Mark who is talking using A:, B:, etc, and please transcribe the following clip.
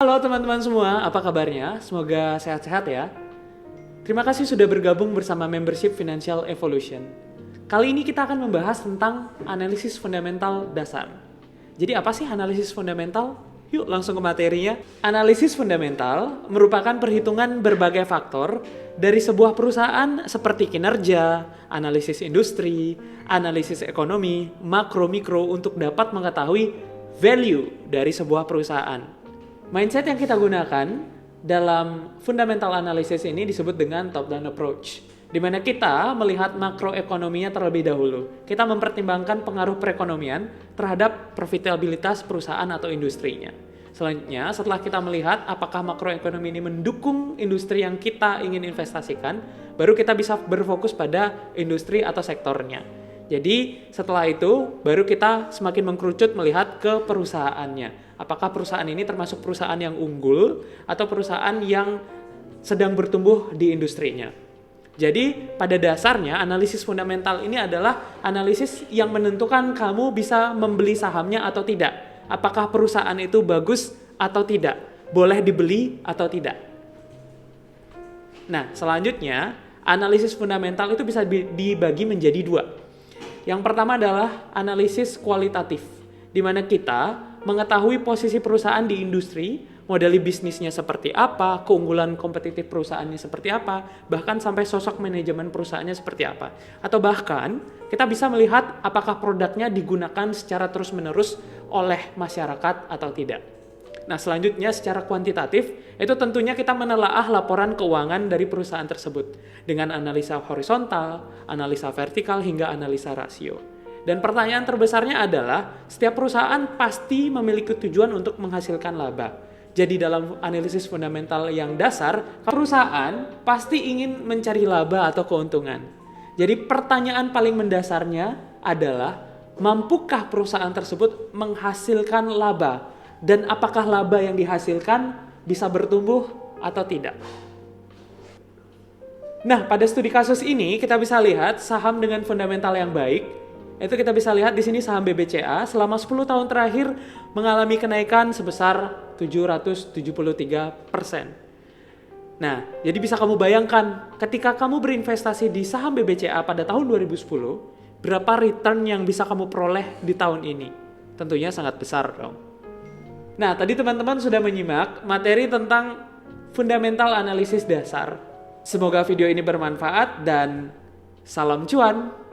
A: Halo teman-teman semua, apa kabarnya? Semoga sehat-sehat ya. Terima kasih sudah bergabung bersama Membership Financial Evolution. Kali ini kita akan membahas tentang analisis fundamental dasar. Jadi apa sih analisis fundamental? Yuk langsung ke materinya. Analisis fundamental merupakan perhitungan berbagai faktor dari sebuah perusahaan seperti kinerja, analisis industri, analisis ekonomi, makro-mikro untuk dapat mengetahui value dari sebuah perusahaan. Mindset yang kita gunakan dalam fundamental analysis ini disebut dengan top-down approach, di mana kita melihat makroekonominya terlebih dahulu. Kita mempertimbangkan pengaruh perekonomian terhadap profitabilitas perusahaan atau industrinya. Selanjutnya, setelah kita melihat apakah makroekonomi ini mendukung industri yang kita ingin investasikan, baru kita bisa berfokus pada industri atau sektornya. Jadi setelah itu baru kita semakin mengkerucut melihat ke perusahaannya. Apakah perusahaan ini termasuk perusahaan yang unggul atau perusahaan yang sedang bertumbuh di industrinya. Jadi pada dasarnya analisis fundamental ini adalah analisis yang menentukan kamu bisa membeli sahamnya atau tidak. Apakah perusahaan itu bagus atau tidak, boleh dibeli atau tidak. Nah selanjutnya analisis fundamental itu bisa dibagi menjadi dua. Yang pertama adalah analisis kualitatif, di mana kita mengetahui posisi perusahaan di industri, model bisnisnya seperti apa, keunggulan kompetitif perusahaannya seperti apa, bahkan sampai sosok manajemen perusahaannya seperti apa. Atau bahkan kita bisa melihat apakah produknya digunakan secara terus-menerus oleh masyarakat atau tidak. Nah selanjutnya secara kuantitatif, itu tentunya kita menelaah laporan keuangan dari perusahaan tersebut dengan analisa horizontal, analisa vertikal, hingga analisa rasio. Dan pertanyaan terbesarnya adalah, setiap perusahaan pasti memiliki tujuan untuk menghasilkan laba. Jadi dalam analisis fundamental yang dasar, perusahaan pasti ingin mencari laba atau keuntungan. Jadi pertanyaan paling mendasarnya adalah, mampukah perusahaan tersebut menghasilkan laba? Dan apakah laba yang dihasilkan bisa bertumbuh atau tidak? Nah, pada studi kasus ini kita bisa lihat saham dengan fundamental yang baik. Itu kita bisa lihat di sini saham BBCA selama 10 tahun terakhir mengalami kenaikan sebesar 773%. Nah, jadi bisa kamu bayangkan ketika kamu berinvestasi di saham BBCA pada tahun 2010, berapa return yang bisa kamu peroleh di tahun ini? Tentunya sangat besar dong. Nah, tadi teman-teman sudah menyimak materi tentang fundamental analisis dasar. Semoga video ini bermanfaat dan salam cuan.